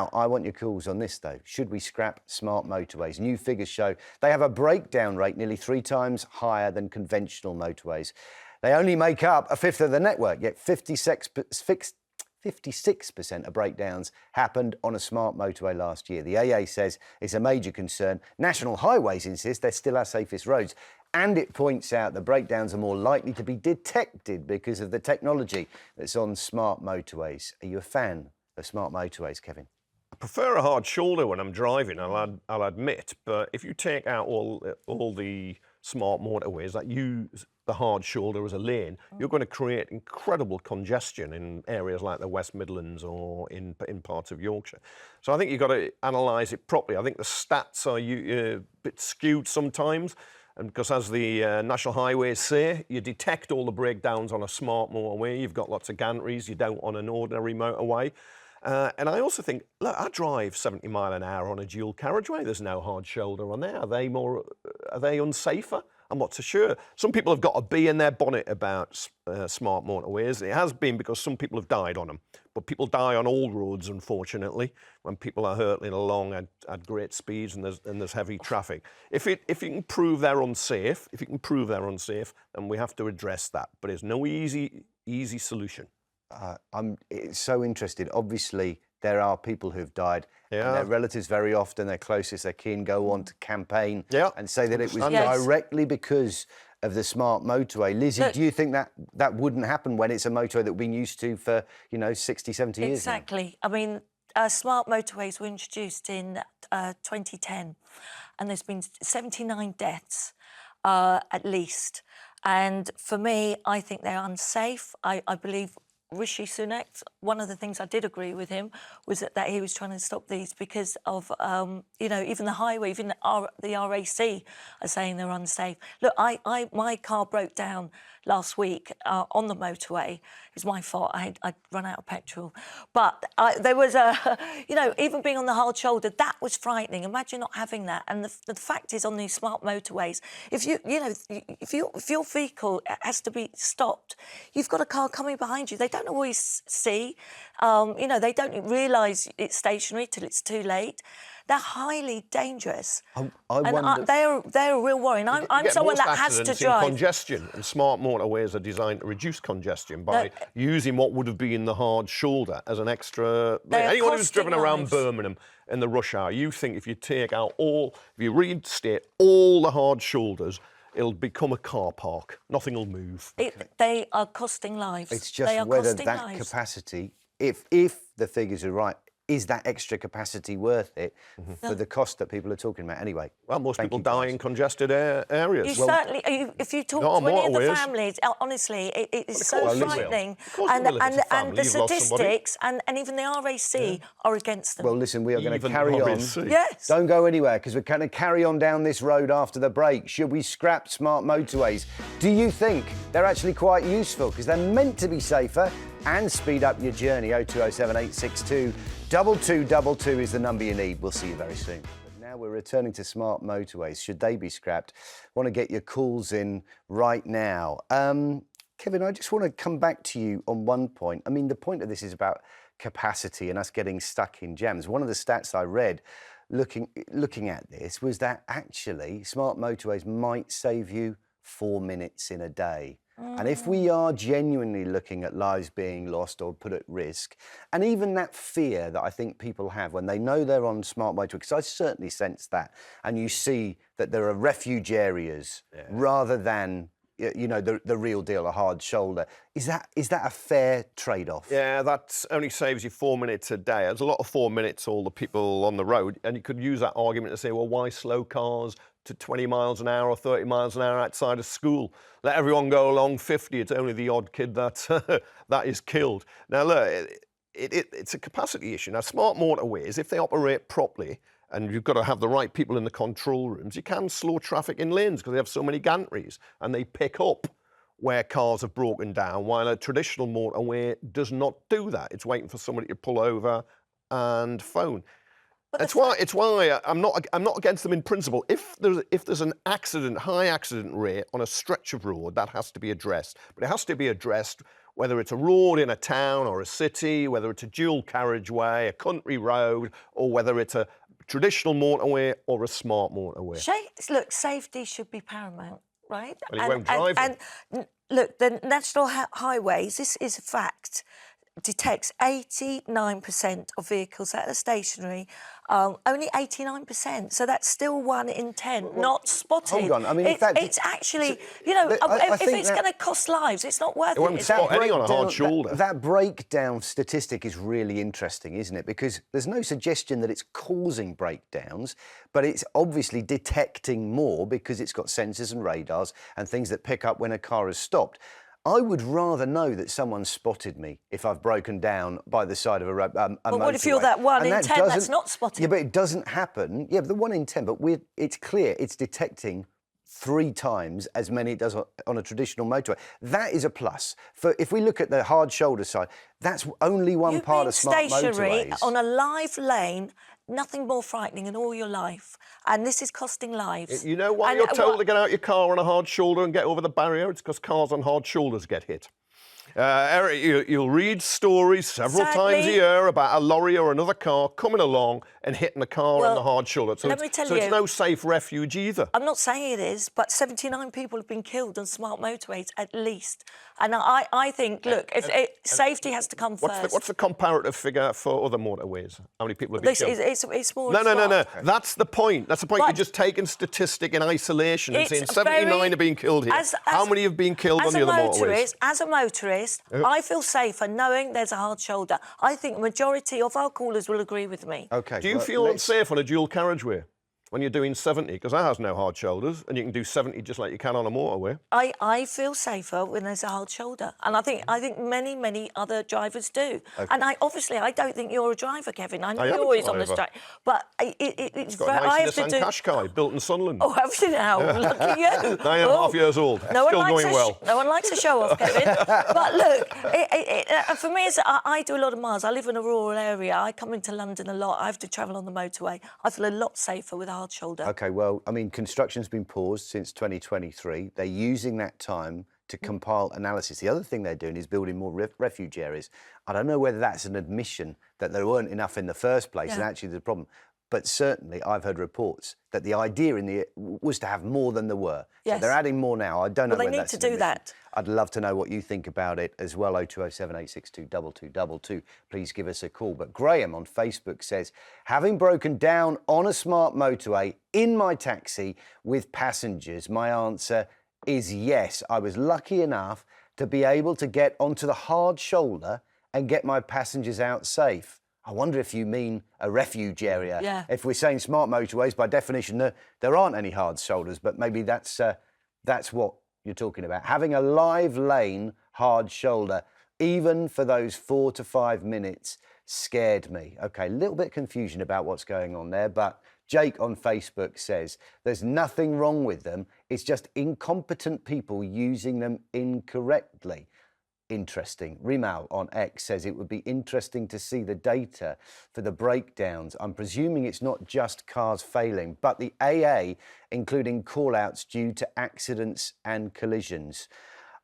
Now, I want your calls on this, though. Should we scrap smart motorways? New figures show they have a breakdown rate nearly 3 times higher than conventional motorways. They only make up a fifth of the network, yet 56% of breakdowns happened on a smart motorway last year. The AA says it's a major concern. National Highways insist they're still our safest roads. And it points out that breakdowns are more likely to be detected because of the technology that's on smart motorways. Are you a fan of smart motorways, Kevin? I prefer a hard shoulder when I'm driving, I'll admit, but if you take out all the smart motorways that use the hard shoulder as a lane, you're going to create incredible congestion in areas like the West Midlands or in parts of Yorkshire. So I think you've got to analyse it properly. I think the stats are a bit skewed sometimes, and because as the National Highways say, you detect all the breakdowns on a smart motorway. You've got lots of gantries you don't on an ordinary motorway. And I also think, look, I drive 70 mile an hour on a dual carriageway. There's no hard shoulder on there. Are they unsafer? I'm not so sure. Some people have got a bee in their bonnet about smart motorways. It has been because some people have died on them. But people die on all roads, unfortunately, when people are hurtling along at great speeds and there's heavy traffic. If you can prove they're unsafe, then we have to address that. But it's no easy solution. I'm so interested. Obviously, there are people who've died. Yeah. And their relatives very often, their closest, their kin, go on to campaign and say that it was directly because of the smart motorway. Lizzie, do you think that wouldn't happen when it's a motorway that we've been used to for, 60, 70 years now? Exactly. I mean, smart motorways were introduced in 2010, and there's been 79 deaths at least. And for me, I think they're unsafe. I believe Rishi Sunak, one of the things I did agree with him was that he was trying to stop these because of, even the highway, even the RAC are saying they're unsafe. Look, my car broke down last week on the motorway. It was my fault. I'd run out of petrol. But there was even being on the hard shoulder, that was frightening. Imagine not having that. And the fact is, on these smart motorways, if your vehicle has to be stopped, you've got a car coming behind you. They don't always see. They don't realise it's stationary till it's too late. They're highly dangerous. They're a real worry. And I'm someone that has to drive. Congestion, and smart motorways are designed to reduce congestion by using what would have been the hard shoulder as an extra. Anyone who's driven around Birmingham in the rush hour, you think if you reinstate all the hard shoulders, it'll become a car park. Nothing will move. They are costing lives. It's just whether that capacity, if the figures are right, is that extra capacity worth it for the cost that people are talking about anyway? Well, most people die in congested areas. If you talk to any of the families, honestly, it's so frightening. And the statistics and even the RAC are against them. Well, listen, we are going to carry on. Yes. Don't go anywhere, because we're going to carry on down this road after the break. Should we scrap smart motorways? Do you think they're actually quite useful? Because they're meant to be safer and speed up your journey. 0207 862 2222 is the number you need. We'll see you very soon. But now we're returning to smart motorways. Should they be scrapped? I want to get your calls in right now. Kevin, I just want to come back to you on one point. I mean, the point of this is about capacity and us getting stuck in jams. One of the stats I read looking at this was that actually smart motorways might save you 4 minutes in a day. And if we are genuinely looking at lives being lost or put at risk, and even that fear that I think people have when they know they're on smart motorway, because I certainly sense that, and you see that there are refuge areas rather than the real deal, a hard shoulder. Is that a fair trade-off? Yeah, that only saves you 4 minutes a day. There's a lot of 4 minutes, all the people on the road, and you could use that argument to say, well, why slow cars to 20 miles an hour or 30 miles an hour outside of school? Let everyone go along 50. It's only the odd kid that is killed. Now, look, it's a capacity issue. Now, smart motorways, if they operate properly, and you've got to have the right people in the control rooms, you can slow traffic in lanes because they have so many gantries, and they pick up where cars have broken down, while a traditional motorway does not do that. It's waiting for somebody to pull over and phone. It's why I'm not against them in principle. If there's an high accident rate on a stretch of road, that has to be addressed. But it has to be addressed whether it's a road in a town or a city, whether it's a dual carriageway, a country road, or whether it's a traditional motorway or a smart motorway. Look, safety should be paramount, right? Well, he won't drive them. Look, the national highways, this is a fact, detects 89% of vehicles that are stationary, only 89%. So that's still 1 in 10, not spotted. Hold on, I mean, it's actually, you know, if it's going to cost lives, it's not worth it. It won't spot any on a hard shoulder. That breakdown statistic is really interesting, isn't it? Because there's no suggestion that it's causing breakdowns, but it's obviously detecting more because it's got sensors and radars and things that pick up when a car is stopped. I would rather know that someone spotted me if I've broken down by the side of a motorway. But what if you're that 1 in 10 that's not spotted? Yeah, but it doesn't happen. Yeah, but the 1 in 10, but it's clear it's detecting 3 times as many it does on a traditional motorway. That is a plus. If we look at the hard shoulder side, that's only one part of smart motorways. You've been stationary on a live lane, nothing more frightening in all your life. And this is costing lives. You know why you're told to get out your car on a hard shoulder and get over the barrier? It's because cars on hard shoulders get hit. Eric, you'll read stories several times a year about a lorry or another car coming along and hitting a car on the hard shoulder. So, it's no safe refuge either. I'm not saying it is, but 79 people have been killed on smart motorways at least. And I think, look, safety has to come first. What's the comparative figure for other motorways? How many people have been killed? It's more. No. That's the point. That's the point. You're just taking statistic in isolation and saying 79 have been killed here. How many have been killed on the other motorways? As a motorist, I feel safer knowing there's a hard shoulder. I think the majority of our callers will agree with me. Okay. Do you feel unsafe on a dual carriageway when you're doing 70? Because that has no hard shoulders, and you can do 70 just like you can on a motorway. I feel safer when there's a hard shoulder, and I think many other drivers do. Okay. And I don't think you're a driver, Kevin. I know you're always on the straight, but it's very. I have to do. Qashqai, built in Sunderland. Oh, have you now? Look at you. 9.5 years old. Still going well. No one likes a show off, Kevin. But look, for me, I do a lot of miles. I live in a rural area. I come into London a lot. I have to travel on the motorway. I feel a lot safer with a hard shoulder. OK, well, I mean, construction's been paused since 2023. They're using that time to compile analysis. The other thing they're doing is building more refuge areas. I don't know whether that's an admission that there weren't enough in the first place and actually the problem. But certainly I've heard reports that the idea was to have more than there were. Yes. So they're adding more now. I don't know whether that's they need to do that. I'd love to know what you think about it as well. 0207 862 2222. Please give us a call. But Graham on Facebook says, having broken down on a smart motorway in my taxi with passengers, my answer is yes. I was lucky enough to be able to get onto the hard shoulder and get my passengers out safe. I wonder if you mean a refuge area. Yeah. If we're saying smart motorways, by definition, there aren't any hard shoulders, but maybe that's what you're talking about. Having a live lane hard shoulder, even for those 4 to 5 minutes, scared me. OK, a little bit of confusion about what's going on there, but Jake on Facebook says there's nothing wrong with them. It's just incompetent people using them incorrectly. Interesting. Rimal on X says it would be interesting to see the data for the breakdowns. I'm presuming it's not just cars failing, but the AA, including call-outs due to accidents and collisions.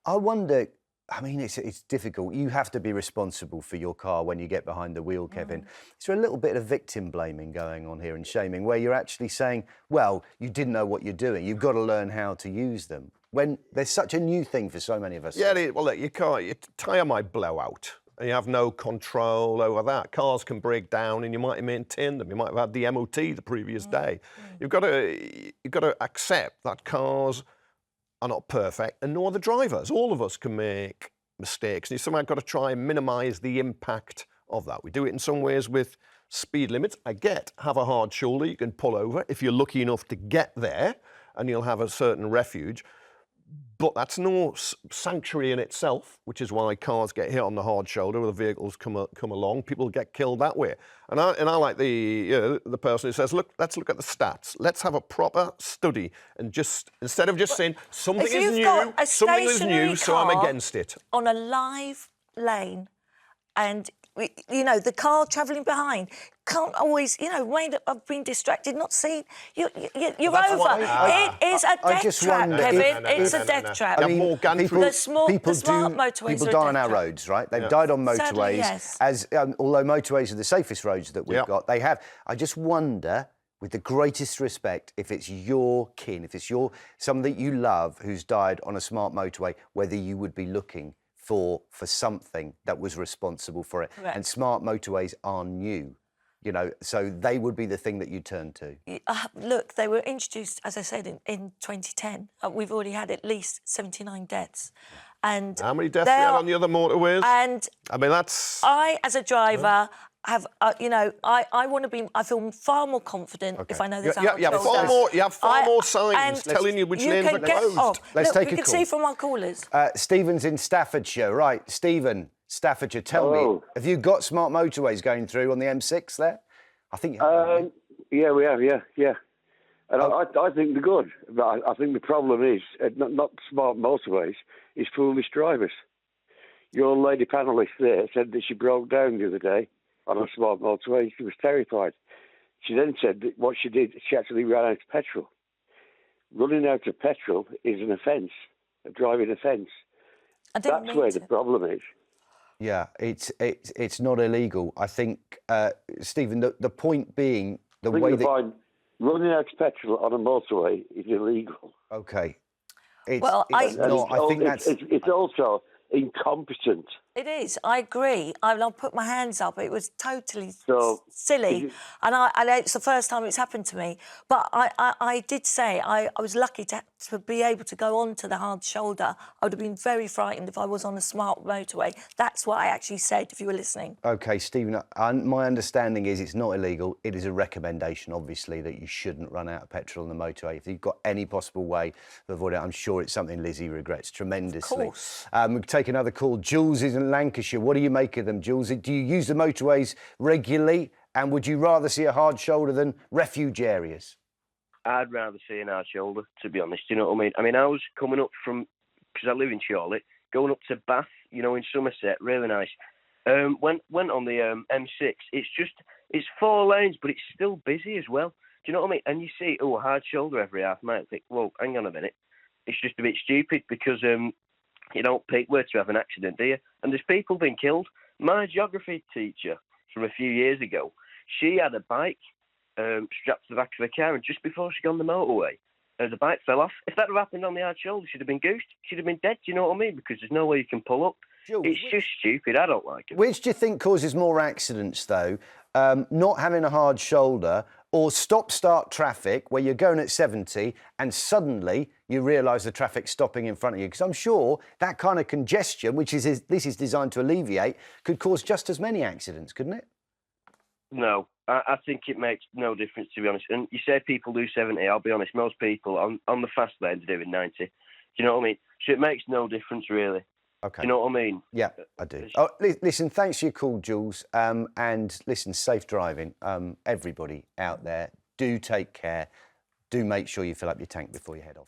I wonder, I mean, it's difficult. You have to be responsible for your car when you get behind the wheel, Kevin. Is there a little bit of victim blaming going on here and shaming, where you're actually saying, well, you didn't know what you're doing. You've got to learn how to use them, when there's such a new thing for so many of us? Yeah, well, look, your tyre might blow out and you have no control over that. Cars can break down and you might maintain them. You might have had the MOT the previous day. You've got to accept that cars are not perfect, and nor the drivers. All of us can make mistakes. And you somehow got to try and minimise the impact of that. We do it in some ways with speed limits. Have a hard shoulder. You can pull over if you're lucky enough to get there, and you'll have a certain refuge. But that's no sanctuary in itself, which is why cars get hit on the hard shoulder, or the vehicles come along. People get killed that way. And I like the person who says, look, let's look at the stats. Let's have a proper study, and just instead of just saying something is new, so I'm against it. On a live lane, and you know, the car travelling behind can't always, you know, Wayne, I've been distracted, not seen. You're That's over. what It is a I death just trap, wonder Kevin. if- It's a death trap. I mean, more gun people, The smart motorways people are a die on death our trap. roads, right? They've died on motorways. Sadly, yes. As although motorways are the safest roads that we've got, they have. I just wonder, with the greatest respect, if it's your kin, if it's someone that you love who's died on a smart motorway, whether you would be looking for something that was responsible for it. Correct. And smart motorways are new, you know, so they would be the thing that you turn to. Look, they were introduced, as I said, in 2010. We've already had at least 79 deaths. And How many deaths we had on the other motorways? And I mean, that's... I, as a driver, have, you know, I want to be, I feel far more confident if I know there's a hard you have shoulder. far more signs and telling you which lanes are closed. Let's Look, take we a can call. see from our callers. Stephen's in Staffordshire. Right, Stephen, Staffordshire, tell me, have you got smart motorways going through on the M6 there? I think you have. Yeah, we have, yeah. And I think they're good. But I think the problem is, not smart motorways, is foolish drivers. Your lady panellist there said that she broke down the other day on a smart motorway. She was terrified. She then said that what she did, she actually ran out of petrol. Running out of petrol is an offence, a driving offence. That's where the problem is. Yeah, it's not illegal. I think, Stephen, the point being the way that running out of petrol on a motorway is illegal. Okay. It's also incompetent. It is. I agree. I'll put my hands up. It was totally silly, and it's the first time it's happened to me. But I did say I was lucky to be able to go onto the hard shoulder. I would have been very frightened if I was on a smart motorway. That's what I actually said. If you were listening. Okay, Stephen. My understanding is it's not illegal. It is a recommendation, obviously, that you shouldn't run out of petrol on the motorway. If you've got any possible way to avoid it, I'm sure it's something Lizzie regrets tremendously. Of course. We'll take another call. Jules is in Lancashire. What do you make of them, Jules? Do you use the motorways regularly? And would you rather see a hard shoulder than refuge areas? I'd rather see an hard shoulder, to be honest. You know what I mean? I mean, I was coming up from, because I live in Charlotte, going up to Bath, you know, in Somerset, really nice. Went on the M6. It's 4 lanes, but it's still busy as well. Do you know what I mean? And you see, a hard shoulder every half mile. I think, well, hang on a minute. It's just a bit stupid because you don't pick where to have an accident, do you? And there's people being killed. My geography teacher from a few years ago, she had a bike strapped to the back of her car, and just before she got on the motorway, the bike fell off. If that had happened on the hard shoulder, she'd have been goosed. She'd have been dead, do you know what I mean? Because there's no way you can pull up. Jules, it's just stupid. I don't like it. Which do you think causes more accidents, though? Not having a hard shoulder or stop-start traffic where you're going at 70 and suddenly you realise the traffic's stopping in front of you? Because I'm sure that kind of congestion, which this is designed to alleviate, could cause just as many accidents, couldn't it? No, I think it makes no difference, to be honest. And you say people do 70, I'll be honest, most people on the fast lane are doing 90. Do you know what I mean? So it makes no difference, really. Okay. Do you know what I mean? Yeah, I do. Oh, listen, thanks for your call, Jules. And listen, safe driving. Everybody out there, do take care. Do make sure you fill up your tank before you head off.